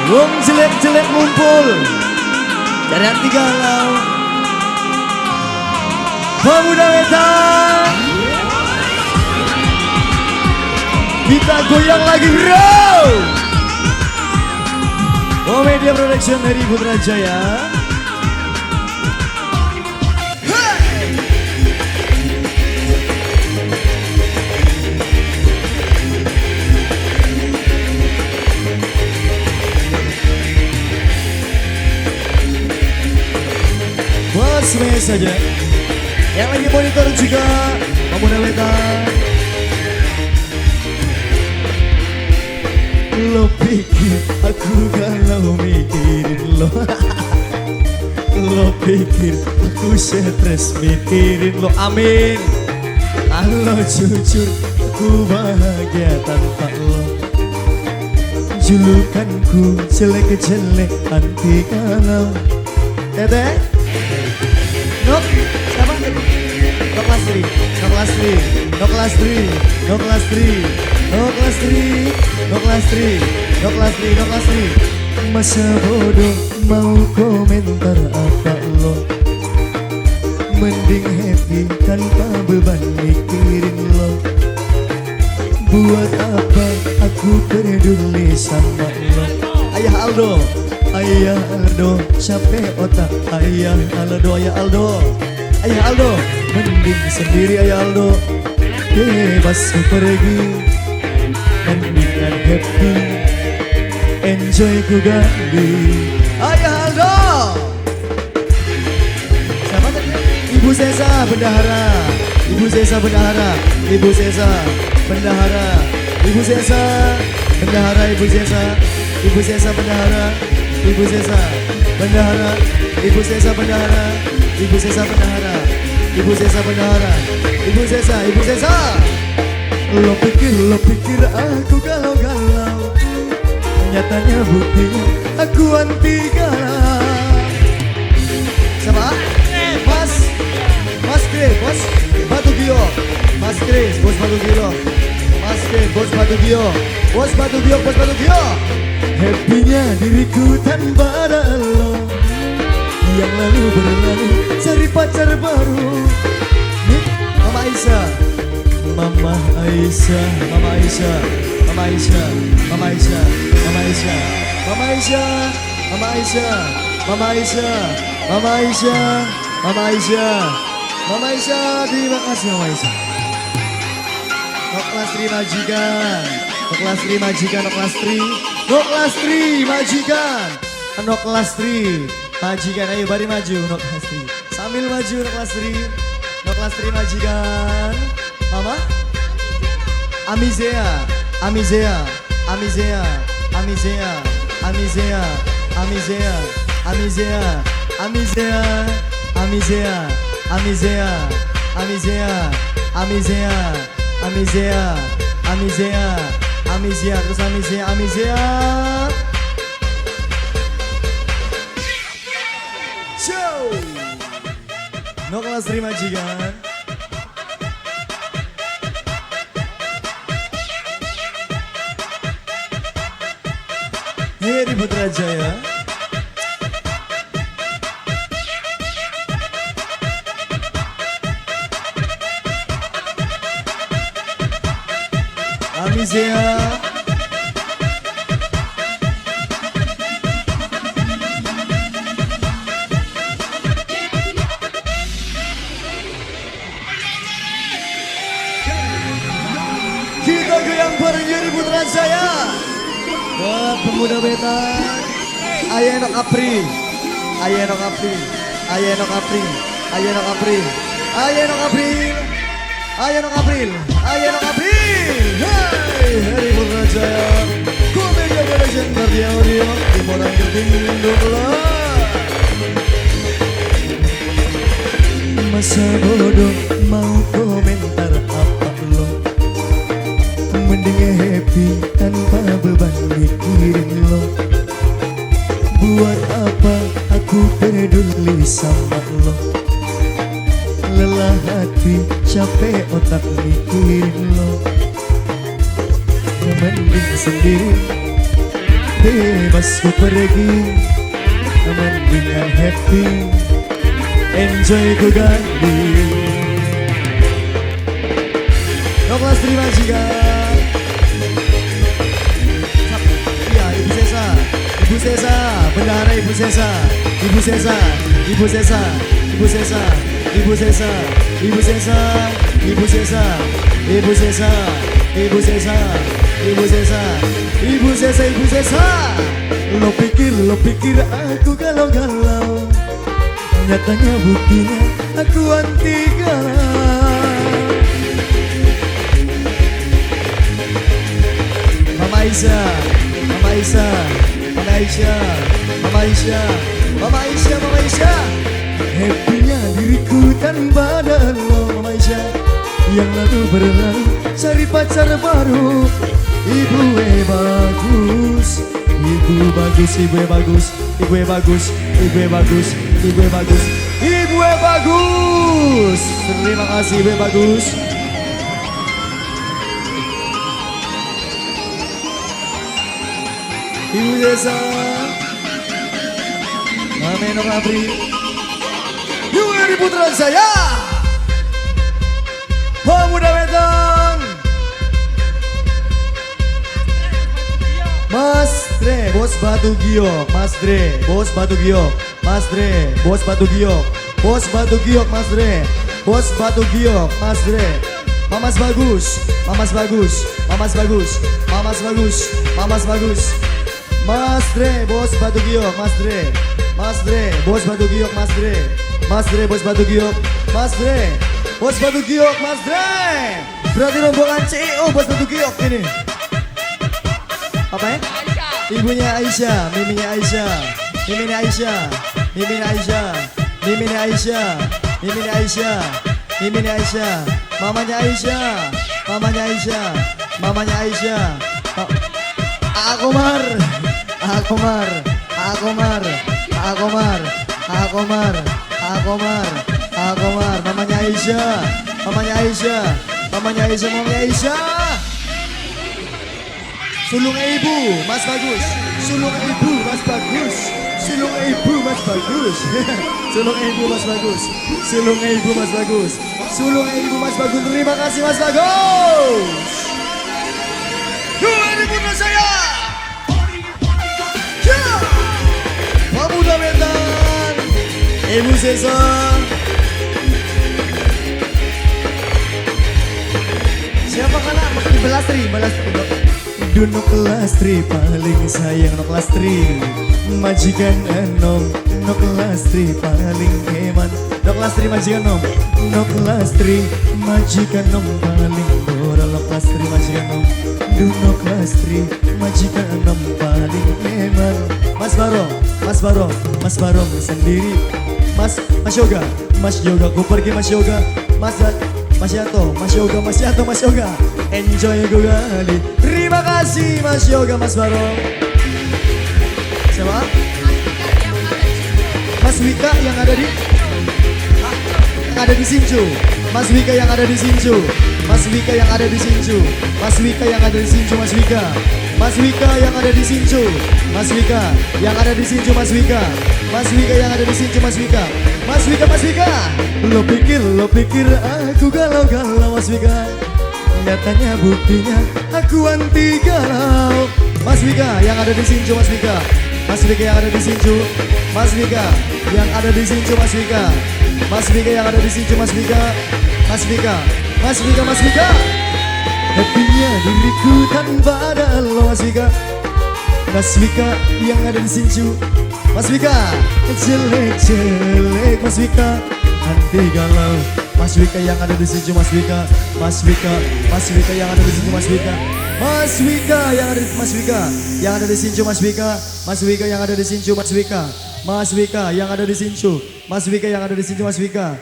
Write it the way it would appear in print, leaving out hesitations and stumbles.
Wong jelek-jelek ngumpul dari hati galau. Pemuda wetan, kita goyang lagi bro. Oh Media Production dari Putrajaya. Buat semuanya saja yang lagi monitor juga pemuda wetan. Lo pikir aku galau mikirin lo. Lo pikir aku stres mikirin lo. Amin. Kalau jujur aku bahagia tanpa lo. Julukanku jelek-jelek anti galau. Teteh Nok, siapa? Nok Lastri, Nok Lastri, Nok Lastri, Nok Lastri, Nok Lastri, Nok Lastri, Nok Lastri, Nok Lastri. Masa bodoh mau komentar apa lo? Mending happy tanpa beban mikirin lo. Buat apa aku peduli sama lo? Ayah Aldo, Ayah Aldo, capek otak. Ayah Aldo, Ayah Aldo, Ayah Aldo, mending sendiri Ayah Aldo. Bebas pergi, mendingan happy, enjoy ku ganti. Ayah Aldo. Siapa tadi? Ibu Sesa Bendahara, Ibu Sesa Bendahara, Ibu Sesa Bendahara, Ibu Sesa Bendahara, Ibu Sesa, Ibu Sesa Bendahara, Ibu Sesa Bendahara, Ibu Sesa Bendahara, Ibu Sesa Bendahara, Ibu Sesa Bendahara, Ibu Sesa, Ibu Sesa. Lo pikir aku galau-galau, nyatanya buktinya aku anti galau. Siapa? Mas Chris, Bos Batu Gio, Mas Chris, Bos Batu Gio, Mas Chris, Bos Batu Gio, Bos Batu Gio, Bos Batu Gio. Happy-nya diriku tanpa ada lo. Yang lalu berlalu, cari pacar baru. Nih, Mama Aisyah, Mama Aisyah, Mama Aisyah, Mama Aisyah, Mama Aisyah, Mama Aisyah, Mama Aisyah, Mama Aisyah, Mama Aisyah, Mama Aisyah, Mama Aisyah, Mama Aisyah. Terima kasih Mama Aisyah. Nok Lastri majikan, Nok Lastri majikan, Nok Lastri, Nok Lastri majikan, Nok Lastri majikan. Ayo bari maju Nok Lastri, sambil maju Nok Lastri, Nok Lastri majikan. Mama Amizea, Amizea, Amizea, Amizea, Amizea, Amizea, Amizea, Amizea, Amizea, Amizea, Amizea, Amizea, Amizea, Amizea, Amizea, terus Amizea, Amizea. Show Nok Lastri majikan. Heri Putrajaya. Amizea. Kita goyang bareng Heri Putrajaya. Buat pemuda wetan, Ayah Nok Apri, Ayah Nok Apri, Ayah Nok Apri, Ayah Nok Apri, Ayah Nok Apri, Ayah Nok Apri, Ayah Nok Apri. Hai Heri Putrajaya, Media Production dari audio Timur Angketing Indonesia. Masa bodoh mau komentar apa lo? Mending happy tanpa beban mikirin lo. Buat apa aku peduli sama lo? Lelah hati, capek otak mikirin lo. Mending sendiri, bebas ku pergi, mendingan happy, enjoy ku ganti. Kelas terima majikan. Iya, Ibu Sesa, Ibu Sesa, bendahara Ibu Sesa, Ibu Sesa, Ibu Sesa, Ibu Sesa, Ibu Sesa, Ibu Sesa, Ibu Sesa, Ibu Sesa, Ibu Sesa, Ibu Sesa, Ibu Sesa, Ibu Sesa. Lo pikir aku galau-galau, nyatanya buktinya aku anti galau. Mama Aisyah, Mama Aisyah, Mama Aisyah, Mama Aisyah, Mama Aisyah, Mama Aisyah. Happy-nya diriku tanpa ada lo, Mama Aisyah. Yang lalu berlalu, cari pacar baru. Ibu bagus, ibu bagus, ibu bagus, ibu bagus, ibu bagus, ibu bagus, ibu bagus. Terima kasih ibu bagus. Ibu Desa, Mame Nok Apri, Yuri putra saya, Pemuda Wetan, Mas Dre, Bos Batu Giok, Mas Dre, Bos Batu Giok, Mas Dre, Bos Batu Giok, Bos Batu Giok, Mas Dre, Bos Batu Giok, Mas Dre, Mamas Bagus, Mamas Bagus, Mamas Bagus, Mamas Bagus, Mamas Bagus. Mas Dre, Bos Batu Giok, Mas Dre, Mas Dre, Bos Batu Giok, Mas Dre, Mas Dre, Bos Batu Giok, Mas Dre, Bos Batu Giok, Mas Dre. Berarti rombongan CEO Bos Batu Giok ini. Apa ya? Ibunya Aisyah, miminya Aisyah, miminya Aisyah, miminya Aisyah, miminya Aisyah, miminya Aisyah, miminya Aisyah, mamanya Aisyah, mamanya Aisyah, mamanya Aisyah. Akomar, Akomar, Akomar, Akomar, Akomar, Akomar, Akomar, mamanya Aisyah, mamanya Aisyah, mamanya Aisyah, mamanya Aisyah. Sulung ibu, Mas Bagus, sulung ibu, Mas Bagus, sulung ibu, Mas Bagus, sulung ibu, Mas Bagus, sulung ibu, Mas Bagus, sulung ibu, Mas Bagus. Terima kasih Mas Bagus. 2000 saya. Pemuda Wetan, Ibu Sesa. Siapa kan nak Belastri, Belastri. Duno Kelastri paling sayang Nok Lastri, majikan Enom. Nok Lastri paling hemat, Nok Lastri majikan Nom. Nok Lastri majikan Nom paling murah. Nok Lastri majikan Nom. Duno Lastri majikan Nom paling hemat. Mas Barong, Mas Barong, Mas Barong sendiri. Mas Yoga, Mas Yoga, ku pergi Mas Yoga. Mas Yanto, Mas Yoga, Mas Yanto, Mas Yoga. Enjoy gue kali. Terima kasih Mas Yoga, Mas Barong. Siapa? Mas Wika yang ada di Sinju. Mas Wika yang ada di Sinju. Mas Wika yang ada di Sinju. Mas Wika yang ada di Sinju. Mas Wika. Mas Wika yang ada di Sinju. Mas Wika yang ada di Sinju. Mas Wika. Mas Wika yang ada di Sinju. Mas Wika. Mas Wika, Mas Wika. Lo pikir aku galau-galau Mas Wika. Nyatanya buktinya aku anti galau. Mas Wika yang ada di Sinju. Mas Wika. Mas Wika yang ada di Sinju. Mas Wika yang ada di Sinju. Mas Wika. Mas Wika yang ada di Sinju. Mas Wika. Mas Wika. Mas Wika. Mas Wika. Happy-nya diriku tanpa ada lo Mas Wika. Mas Wika yang ada di Sinju. Mas Wika jelek-jelek Mas Wika anti galau. Mas Wika yang ada di Sinju. Mas Wika. Mas Wika. Mas Wika yang ada di Sinju. Mas Wika. Mas Wika yang ada di Mas Wika yang ada di Sinju. Mas Wika. Mas Wika yang ada di Sinju. Mas Wika. Mas Wika yang ada di Sinju. Mas Wika yang ada di Sinju. Mas Wika.